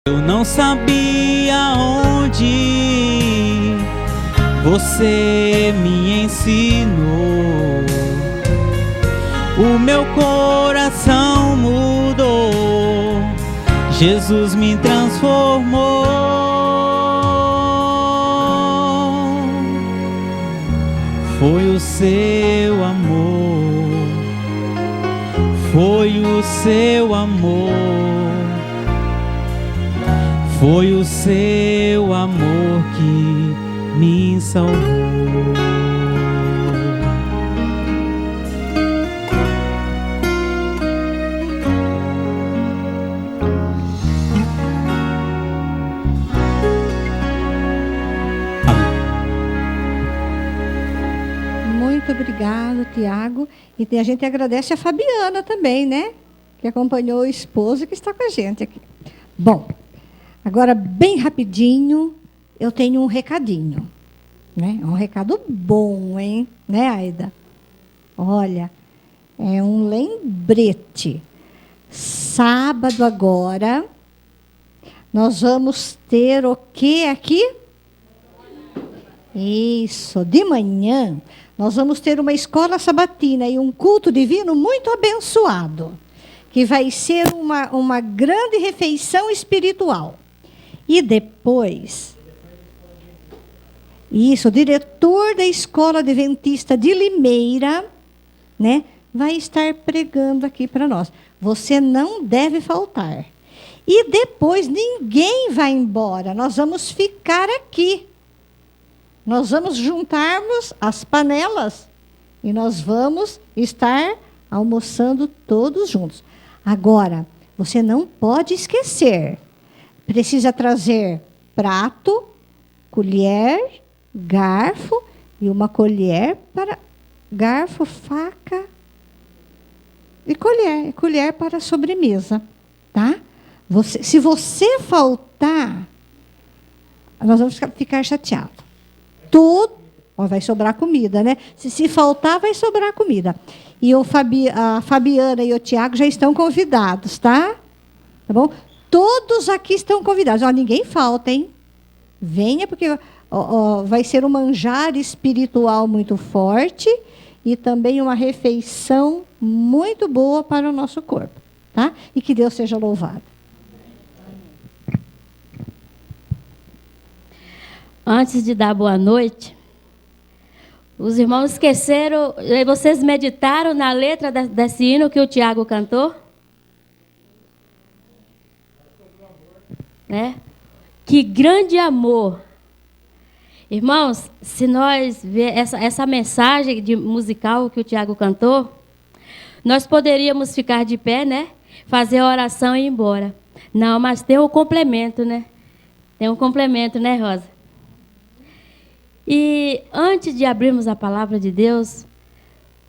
Eu não sabia onde você me ensinou. O meu coração mudou. Jesus me transformou. Foi o seu amor. Foi o seu amor. Foi o seu amor que me salvou. Muito obrigado, Tiago. E a gente agradece a Fabiana também, né? Que acompanhou o esposo que está com a gente aqui. Bom, agora, bem rapidinho, eu tenho um recadinho, né? Um recado bom, hein? Né, Aida? Olha, é um lembrete. Sábado agora, nós vamos ter o quê aqui? Isso, de manhã, nós vamos ter uma escola sabatina e um culto divino muito abençoado, que vai ser uma grande refeição espiritual. E depois, isso, o diretor da Escola Adventista de Limeira, né, vai estar pregando aqui para nós. Você não deve faltar. E depois ninguém vai embora, nós vamos ficar aqui. Nós vamos juntarmos as panelas e nós vamos estar almoçando todos juntos. Agora, você não pode esquecer. Precisa trazer prato, colher, garfo e uma colher para garfo, faca e colher para a sobremesa, tá? Se você faltar, nós vamos ficar chateados. Vai sobrar comida, né? Se faltar, vai sobrar comida. E a Fabiana e o Tiago já estão convidados, tá? Tá bom? Todos aqui estão convidados. Ninguém falta, hein? Venha, porque vai ser um manjar espiritual muito forte e também uma refeição muito boa para o nosso corpo, tá? E que Deus seja louvado. Antes de dar boa noite, os irmãos esqueceram, vocês meditaram na letra desse hino que o Tiago cantou? Né? Que grande amor. Irmãos, se nós ver essa mensagem musical que o Tiago cantou, nós poderíamos ficar de pé, né? Fazer a oração e ir embora. Não, mas tem um complemento, né? Tem um complemento, né, Rosa? E antes de abrirmos a palavra de Deus,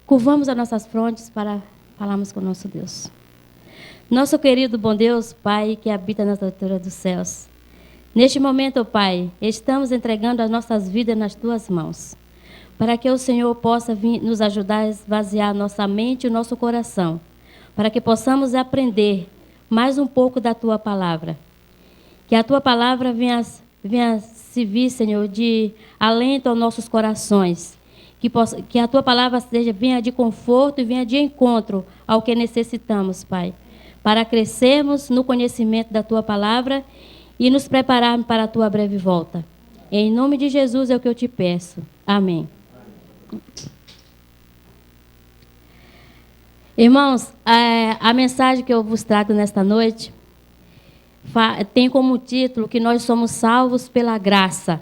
curvamos as nossas frontes para falarmos com o nosso Deus. Nosso querido bom Deus, Pai, que habita nas alturas dos céus. Neste momento, Pai, estamos entregando as nossas vidas nas Tuas mãos, para que o Senhor possa vir nos ajudar a esvaziar nossa mente e o nosso coração, para que possamos aprender mais um pouco da Tua palavra. Que a Tua palavra venha servir, Senhor, de alento aos nossos corações. Que a Tua palavra venha de conforto e venha de encontro ao que necessitamos, Pai, para crescermos no conhecimento da Tua palavra e nos prepararmos para a Tua breve volta. Em nome de Jesus é o que eu te peço. Amém. Irmãos, a mensagem que eu vos trago nesta noite tem como título que nós somos salvos pela graça.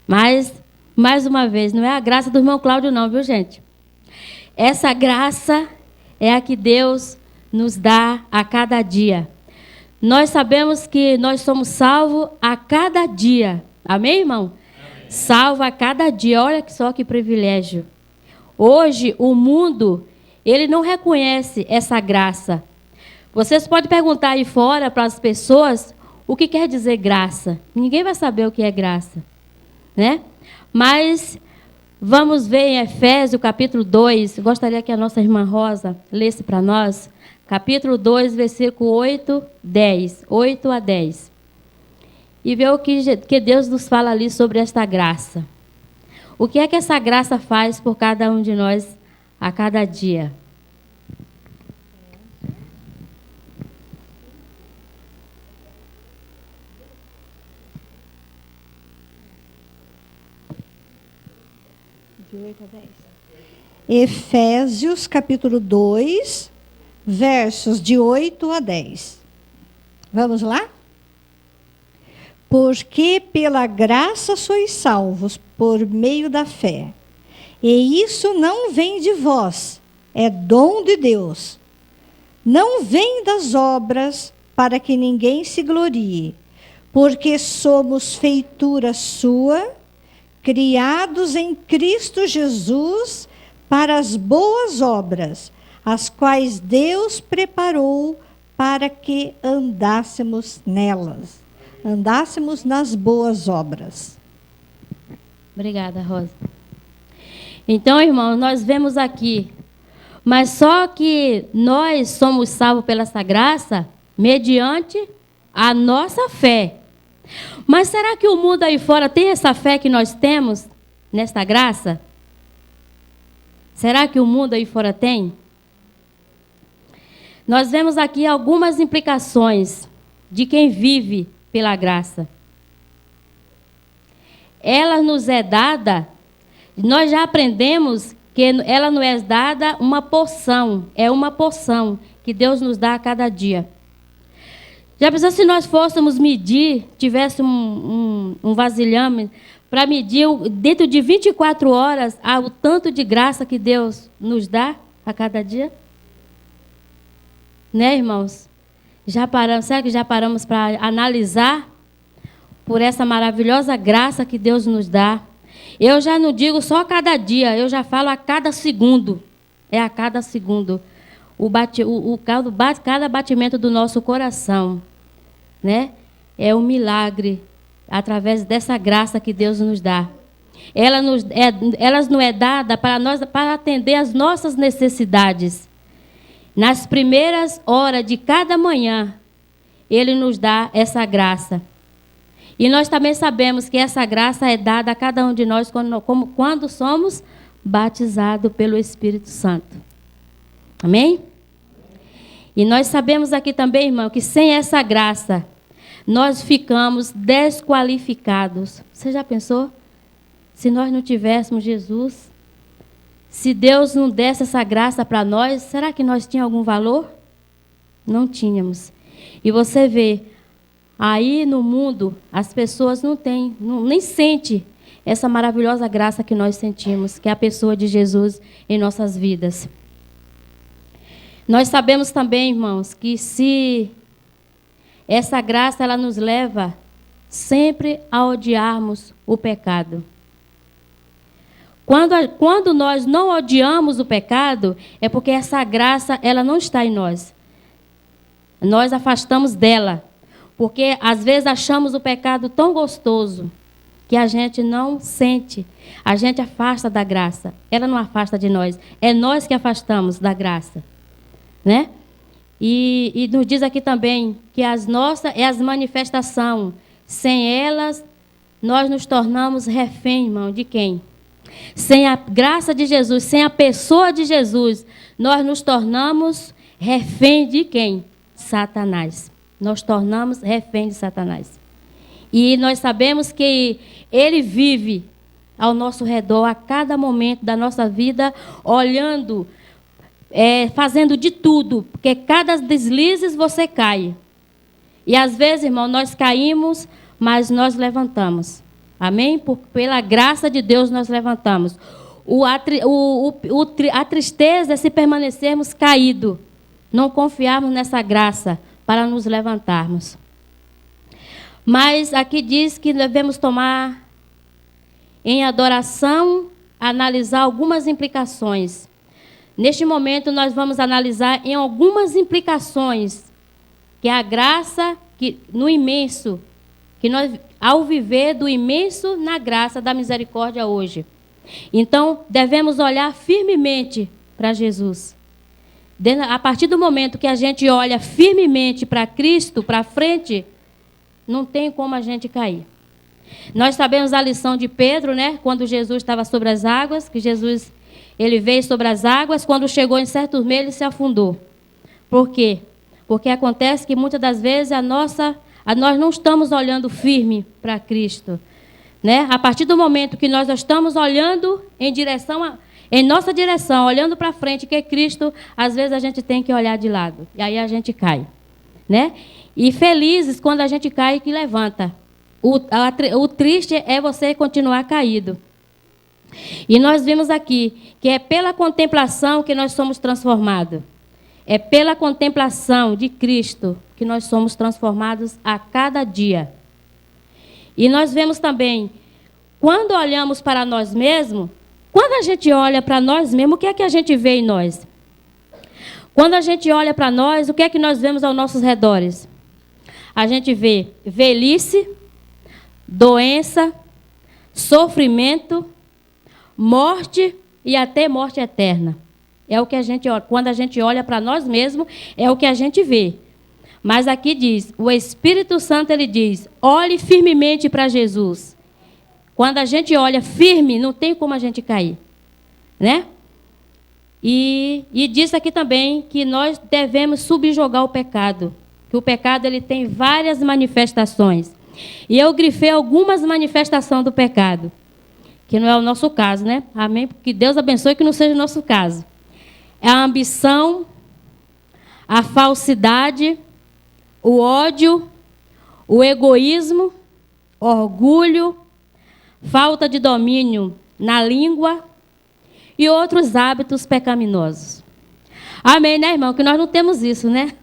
Mas, mais uma vez, não é a graça do irmão Cláudio não, viu, gente? Essa graça é a que Deus nos dá a cada dia. Nós sabemos que nós somos salvos a cada dia. Amém, irmão? Amém. Salvo a cada dia. Olha só que privilégio. Hoje, o mundo, ele não reconhece essa graça. Vocês podem perguntar aí fora para as pessoas o que quer dizer graça. Ninguém vai saber o que é graça, né? Mas vamos ver em Efésios, capítulo 2. Gostaria que a nossa irmã Rosa lesse para nós. capítulo 2, versículo 8 a 10. E ver o que Deus nos fala ali sobre esta graça. O que é que essa graça faz por cada um de nós a cada dia? De 8 a 10. Efésios, capítulo 2, versos de 8 a 10. Vamos lá? Porque pela graça sois salvos por meio da fé. E isso não vem de vós, é dom de Deus. Não vem das obras, para que ninguém se glorie, porque somos feitura sua, criados em Cristo Jesus para as boas obras, as quais Deus preparou para que andássemos nelas. Andássemos nas boas obras. Obrigada, Rosa. Então, irmãos, nós vemos aqui, mas só que nós somos salvos pela essa graça mediante a nossa fé. Mas será que o mundo aí fora tem essa fé que nós temos nesta graça? Será que o mundo aí fora tem? Nós vemos aqui algumas implicações de quem vive pela graça. Ela nos é dada, nós já aprendemos que ela nos é dada uma porção, é uma porção que Deus nos dá a cada dia. Já pensou se nós fôssemos medir, tivesse um vasilhame, para medir dentro de 24 horas o tanto de graça que Deus nos dá a cada dia? Né, irmãos? Será que já paramos para analisar por essa maravilhosa graça que Deus nos dá? Eu já não digo só a cada dia, eu já falo a cada segundo. É a cada segundo. Cada batimento do nosso coração, né? É um milagre através dessa graça que Deus nos dá. Ela nos é dada para atender às nossas necessidades. Nas primeiras horas de cada manhã, Ele nos dá essa graça. E nós também sabemos que essa graça é dada a cada um de nós quando somos batizados pelo Espírito Santo. Amém? E nós sabemos aqui também, irmão, que sem essa graça, nós ficamos desqualificados. Você já pensou? Se nós não tivéssemos Jesus, se Deus não desse essa graça para nós, será que nós tínhamos algum valor? Não tínhamos. E você vê, aí no mundo, as pessoas nem sentem essa maravilhosa graça que nós sentimos, que é a pessoa de Jesus em nossas vidas. Nós sabemos também, irmãos, que se essa graça ela nos leva sempre a odiarmos o pecado. Quando nós não odiamos o pecado, é porque essa graça ela não está em nós. Nós afastamos dela. Porque às vezes achamos o pecado tão gostoso que a gente não sente. A gente afasta da graça. Ela não afasta de nós. É nós que afastamos da graça. Né? E nos diz aqui também que as manifestações. Sem elas, nós nos tornamos refém, irmão, de quem? Sem a graça de Jesus, sem a pessoa de Jesus, nós nos tornamos refém de quem? Satanás. Nós tornamos refém de Satanás. E nós sabemos que ele vive ao nosso redor a cada momento da nossa vida, olhando, fazendo de tudo, porque cada deslize você cai. E às vezes, irmão, nós caímos, mas nós levantamos. Amém? Pela graça de Deus nós levantamos. A tristeza é se permanecermos caídos, não confiarmos nessa graça para nos levantarmos. Mas aqui diz que devemos tomar em adoração, analisar algumas implicações. Neste momento nós vamos analisar em algumas implicações que a graça no imenso, que nós ao viver do imenso na graça da misericórdia hoje. Então, devemos olhar firmemente para Jesus. A partir do momento que a gente olha firmemente para Cristo, para frente, não tem como a gente cair. Nós sabemos a lição de Pedro, né? Quando Jesus estava sobre as águas, que Jesus ele veio sobre as águas, quando chegou em certo meio, ele se afundou. Por quê? Porque acontece que muitas das vezes nós não estamos olhando firme para Cristo, né? A partir do momento que nós estamos olhando em nossa direção, olhando para frente, que é Cristo, às vezes a gente tem que olhar de lado. E aí a gente cai, né? E felizes quando a gente cai e que levanta. O triste é você continuar caído. E nós vimos aqui que é pela contemplação que nós somos transformados. É pela contemplação de Cristo que nós somos transformados a cada dia. E nós vemos também, quando olhamos para nós mesmos, quando a gente olha para nós mesmos, o que é que a gente vê em nós? Quando a gente olha para nós, o que é que nós vemos aos nossos redores? A gente vê velhice, doença, sofrimento, morte e até morte eterna. É o que a gente olha. Quando a gente olha para nós mesmos, é o que a gente vê. Mas aqui diz, o Espírito Santo ele diz, olhe firmemente para Jesus. Quando a gente olha firme, não tem como a gente cair, né? E diz aqui também que nós devemos subjugar o pecado, que o pecado ele tem várias manifestações. E eu grifei algumas manifestações do pecado, que não é o nosso caso, né? Amém? Que Deus abençoe que não seja o nosso caso. É a ambição, a falsidade, o ódio, o egoísmo, orgulho, falta de domínio na língua e outros hábitos pecaminosos. Amém, né, irmão? Que nós não temos isso, né?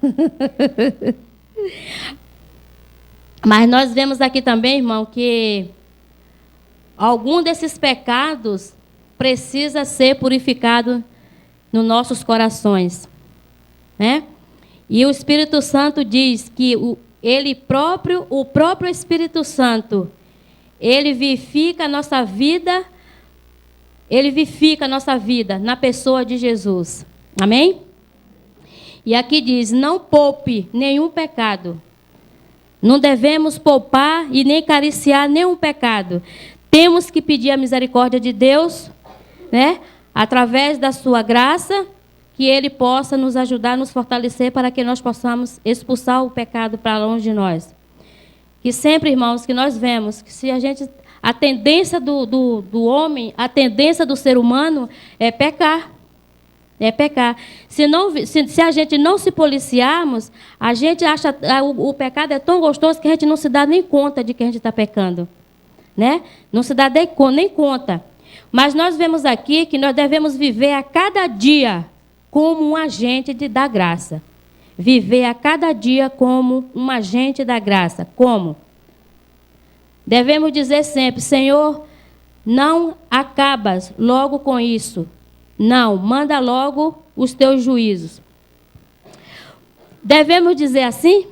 Mas nós vemos aqui também, irmão, que algum desses pecados precisa ser purificado nos nossos corações, né? E o Espírito Santo diz que o próprio Espírito Santo, ele vivifica a nossa vida na pessoa de Jesus. Amém? E aqui diz, não poupe nenhum pecado. Não devemos poupar e nem cariciar nenhum pecado. Temos que pedir a misericórdia de Deus, né? Através da sua graça, que Ele possa nos ajudar, nos fortalecer para que nós possamos expulsar o pecado para longe de nós. Que sempre, irmãos, que nós vemos que se a tendência do homem, a tendência do ser humano é pecar. É pecar. Se a gente não se policiarmos, a gente acha o pecado é tão gostoso que a gente não se dá nem conta de que a gente está pecando, né? Não se dá nem conta. Mas nós vemos aqui que nós devemos viver a cada dia como um agente da graça. Viver a cada dia como um agente da graça. Como? Devemos dizer sempre, Senhor, não acabas logo com isso. Não, manda logo os teus juízos. Devemos dizer assim?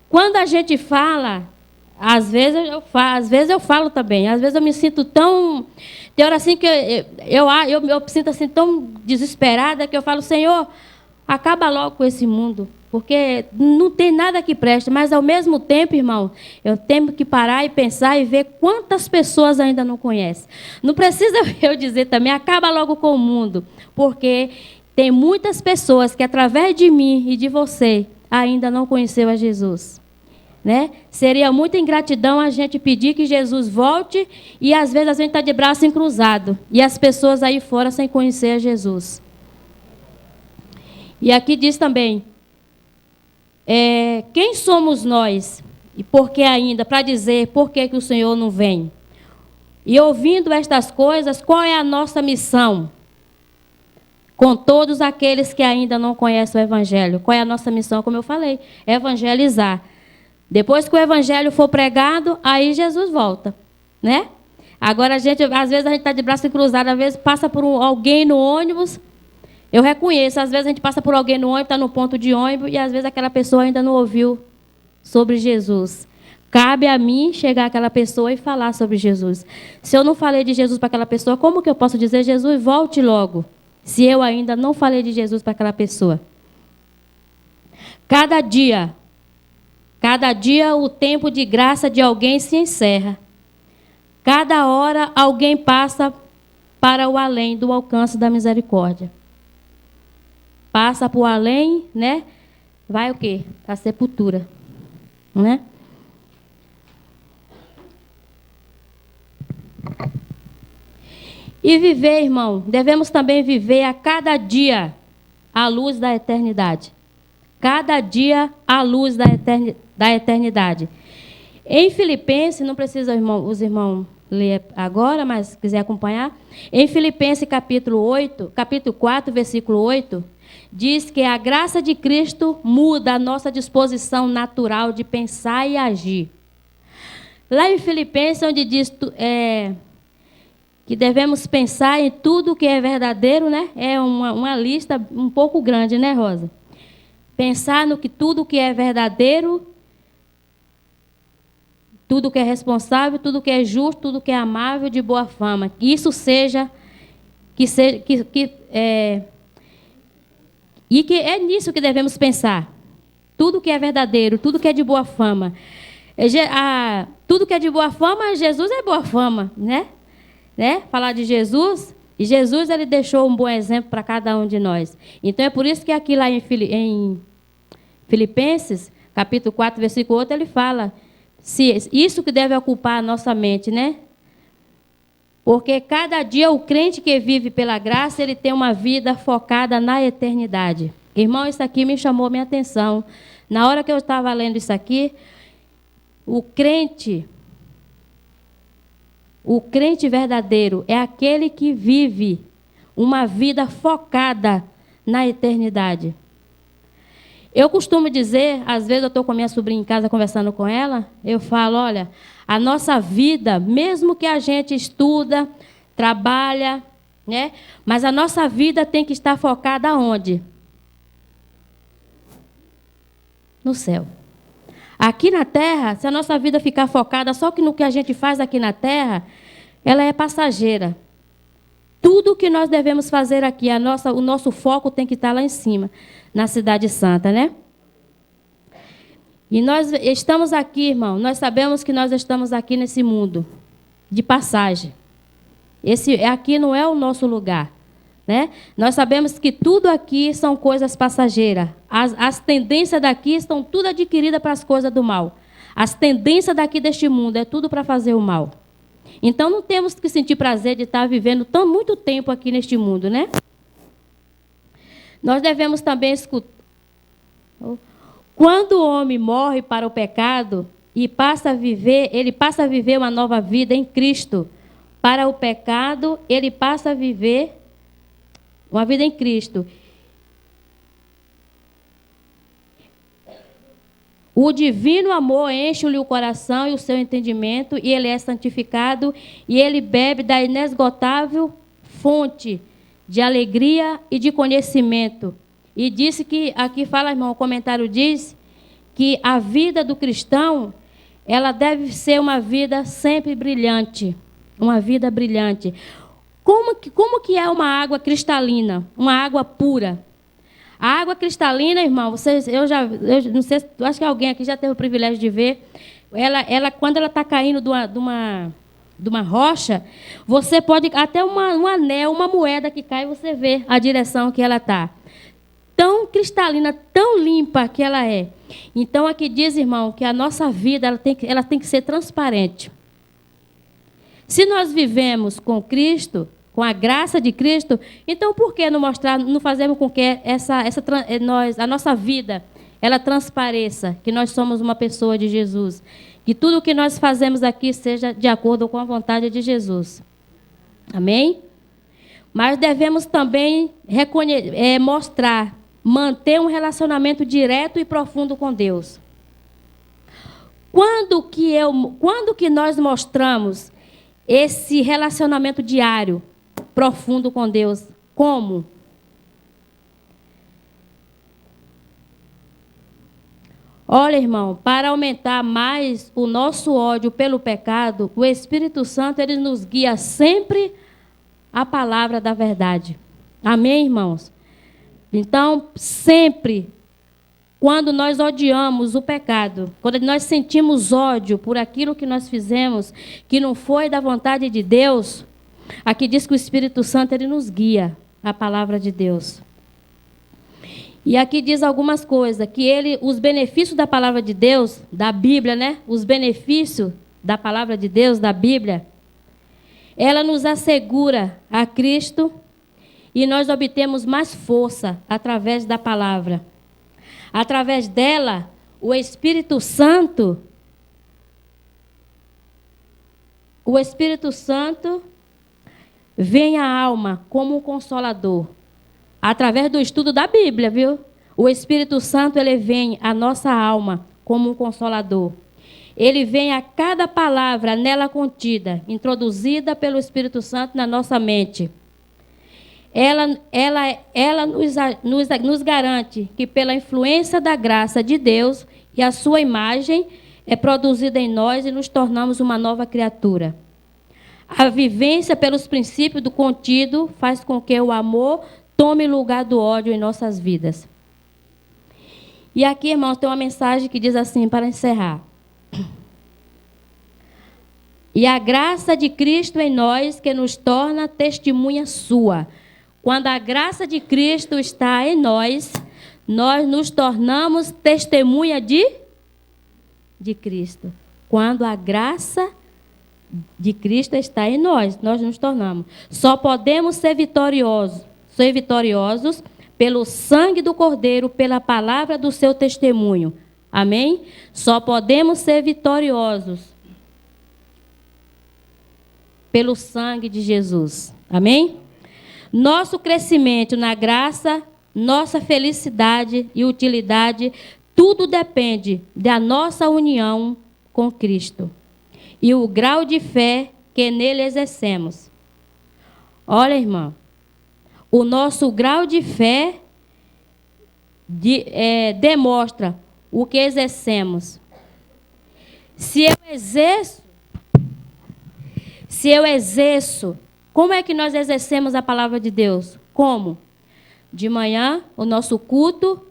Quando a gente fala, às vezes eu falo também, às vezes eu me sinto tão... Tem hora assim que eu me sinto assim tão desesperada que eu falo, Senhor, acaba logo com esse mundo, porque não tem nada que preste, mas ao mesmo tempo, irmão, eu tenho que parar e pensar e ver quantas pessoas ainda não conhecem. Não precisa eu dizer também, acaba logo com o mundo, porque tem muitas pessoas que através de mim e de você ainda não conheceu a Jesus. Né? Seria muita ingratidão a gente pedir que Jesus volte e às vezes a gente está de braço cruzado e as pessoas aí fora sem conhecer a Jesus. E aqui diz também, quem somos nós e por que ainda, para dizer por que o Senhor não vem? E ouvindo estas coisas, qual é a nossa missão? Com todos aqueles que ainda não conhecem o Evangelho. Qual é a nossa missão? Como eu falei, evangelizar. Depois que o Evangelho for pregado, aí Jesus volta, né? Agora, às vezes a gente está de braço cruzado, às vezes passa por alguém no ônibus. Eu reconheço, às vezes a gente passa por alguém no ônibus, está no ponto de ônibus, e às vezes aquela pessoa ainda não ouviu sobre Jesus. Cabe a mim chegar àquela pessoa e falar sobre Jesus. Se eu não falei de Jesus para aquela pessoa, como que eu posso dizer, Jesus, volte logo? se eu ainda não falei de Jesus para aquela pessoa. Cada dia o tempo de graça de alguém se encerra. Cada hora alguém passa para o além do alcance da misericórdia. Passa para o além, né? Vai o quê? A sepultura, né? E viver, irmão, devemos também viver a cada dia à luz da eternidade. Cada dia à luz da eternidade. Em Filipenses, não precisa os irmãos ler agora, mas se quiser acompanhar. Em Filipenses capítulo 4, versículo 8, diz que a graça de Cristo muda a nossa disposição natural de pensar e agir. Lá em Filipenses, onde diz que devemos pensar em tudo que é verdadeiro, né? É uma lista um pouco grande, né, Rosa? Pensar no que tudo que é verdadeiro, tudo que é responsável, tudo que é justo, tudo que é amável, de boa fama. Que isso seja, e que é nisso que devemos pensar. Tudo que é verdadeiro, tudo que é de boa fama. Tudo que é de boa fama, Jesus é boa fama, né? Falar de Jesus, e Jesus ele deixou um bom exemplo para cada um de nós. Então é por isso que aqui lá em Filipenses, capítulo 4, versículo 8, ele fala, isso que deve ocupar a nossa mente, né? Porque cada dia o crente que vive pela graça, ele tem uma vida focada na eternidade. Irmão, isso aqui me chamou minha atenção. Na hora que eu estava lendo isso aqui, o crente verdadeiro é aquele que vive uma vida focada na eternidade. Eu costumo dizer, às vezes eu estou com a minha sobrinha em casa conversando com ela, eu falo, olha, a nossa vida, mesmo que a gente estuda, trabalha, né? Mas a nossa vida tem que estar focada aonde? No céu. Aqui na terra, se a nossa vida ficar focada só no que a gente faz aqui na terra, ela é passageira. Tudo que nós devemos fazer aqui, o nosso foco tem que estar lá em cima, na Cidade Santa, né? E nós estamos aqui, irmão, nós sabemos que nós estamos aqui nesse mundo de passagem. Aqui não é o nosso lugar, né? Nós sabemos que tudo aqui são coisas passageiras. As tendências daqui estão tudo adquiridas para as coisas do mal. As tendências daqui deste mundo é tudo para fazer o mal. Então, não temos que sentir prazer de estar vivendo muito tempo aqui neste mundo, né? Nós devemos também escutar. Quando o homem morre para o pecado e ele passa a viver uma nova vida em Cristo. Para o pecado, ele passa a viver uma vida em Cristo. O divino amor enche-lhe o coração e o seu entendimento, e ele é santificado, e ele bebe da inesgotável fonte de alegria e de conhecimento. E disse que, aqui fala, irmão, o comentário diz que a vida do cristão, ela deve ser uma vida sempre brilhante. Uma vida brilhante. Como que é uma água cristalina? Uma água pura? A água cristalina, irmão, eu não sei, acho que alguém aqui já teve o privilégio de ver. Ela quando ela está caindo de uma rocha, você pode, até um anel, uma moeda que cai, você vê a direção que ela está. Tão cristalina, tão limpa que ela é. Então, aqui diz, irmão, que a nossa vida ela tem que ser transparente. Se nós vivemos com Cristo, com a graça de Cristo, então por que não fazemos com que a nossa vida ela transpareça, que nós somos uma pessoa de Jesus, que tudo o que nós fazemos aqui seja de acordo com a vontade de Jesus. Amém? Mas devemos também manter um relacionamento direto e profundo com Deus. Quando que nós mostramos esse relacionamento diário, profundo com Deus? Como? Olha, irmão, para aumentar mais o nosso ódio pelo pecado, o Espírito Santo ele nos guia sempre à palavra da verdade. Amém, irmãos? Então, sempre, quando nós odiamos o pecado, quando nós sentimos ódio por aquilo que nós fizemos, que não foi da vontade de Deus, aqui diz que o Espírito Santo, ele nos guia, a palavra de Deus. E aqui diz algumas coisas, que os benefícios da palavra de Deus, da Bíblia, né? Os benefícios da palavra de Deus, da Bíblia, ela nos assegura a Cristo e nós obtemos mais força através da palavra. Através dela, o Espírito Santo vem à alma como um consolador. Através do estudo da Bíblia, viu? O Espírito Santo, ele vem à nossa alma como um consolador. Ele vem a cada palavra nela contida, introduzida pelo Espírito Santo na nossa mente. Ela nos garante que pela influência da graça de Deus e a sua imagem é produzida em nós e nos tornamos uma nova criatura. A vivência pelos princípios do contido faz com que o amor tome lugar do ódio em nossas vidas. E aqui, irmãos, tem uma mensagem que diz assim, para encerrar. E a graça de Cristo em nós, que nos torna testemunha sua. Quando a graça de Cristo está em nós, nós nos tornamos testemunha de Cristo. Quando a graça de Cristo está em nós, nós nos tornamos. Só podemos ser vitoriosos pelo sangue do Cordeiro, pela palavra do seu testemunho. Amém? Só podemos ser vitoriosos pelo sangue de Jesus. Amém? Nosso crescimento na graça, nossa felicidade e utilidade, tudo depende da nossa união com Cristo e o grau de fé que nele exercemos. Olha, irmão, o nosso grau de fé demonstra o que exercemos. Se eu exerço, como é que nós exercemos a palavra de Deus? Como? De manhã, o nosso culto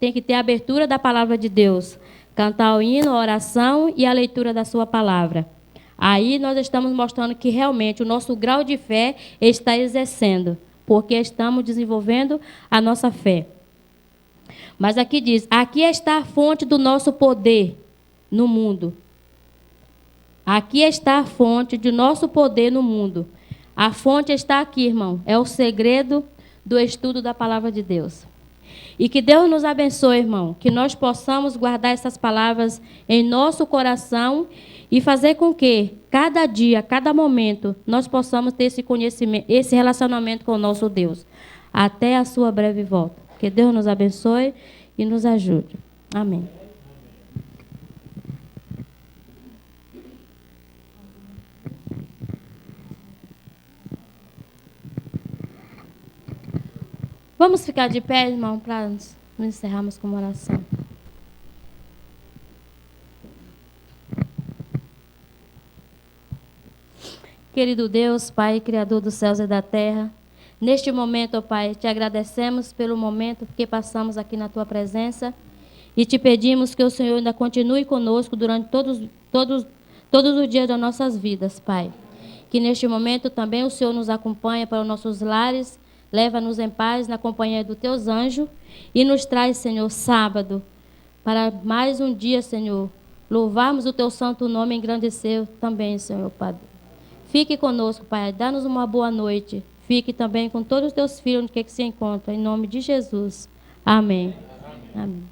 tem que ter a abertura da palavra de Deus. Cantar o hino, a oração e a leitura da sua palavra. Aí nós estamos mostrando que realmente o nosso grau de fé está exercendo, porque estamos desenvolvendo a nossa fé. Mas aqui diz, aqui está a fonte do nosso poder no mundo. Aqui está a fonte do nosso poder no mundo. A fonte está aqui, irmão. É o segredo do estudo da palavra de Deus. E que Deus nos abençoe, irmão. Que nós possamos guardar essas palavras em nosso coração e fazer com que, cada dia, cada momento, nós possamos ter esse conhecimento, esse relacionamento com o nosso Deus. Até a sua breve volta. Que Deus nos abençoe e nos ajude. Amém. Vamos ficar de pé, irmão, para nos encerrarmos com uma oração. Querido Deus, Pai, Criador dos céus e da terra, neste momento, ó Pai, te agradecemos pelo momento que passamos aqui na Tua presença e te pedimos que o Senhor ainda continue conosco durante todos os dias das nossas vidas, Pai. Que neste momento também o Senhor nos acompanha para os nossos lares, leva-nos em paz na companhia dos Teus anjos e nos traz, Senhor, sábado, para mais um dia, Senhor, louvarmos o Teu santo nome e engrandecer também, Senhor, Padre. Fique conosco, Pai, dá-nos uma boa noite. Fique também com todos os Teus filhos que se encontram, em nome de Jesus. Amém. Amém.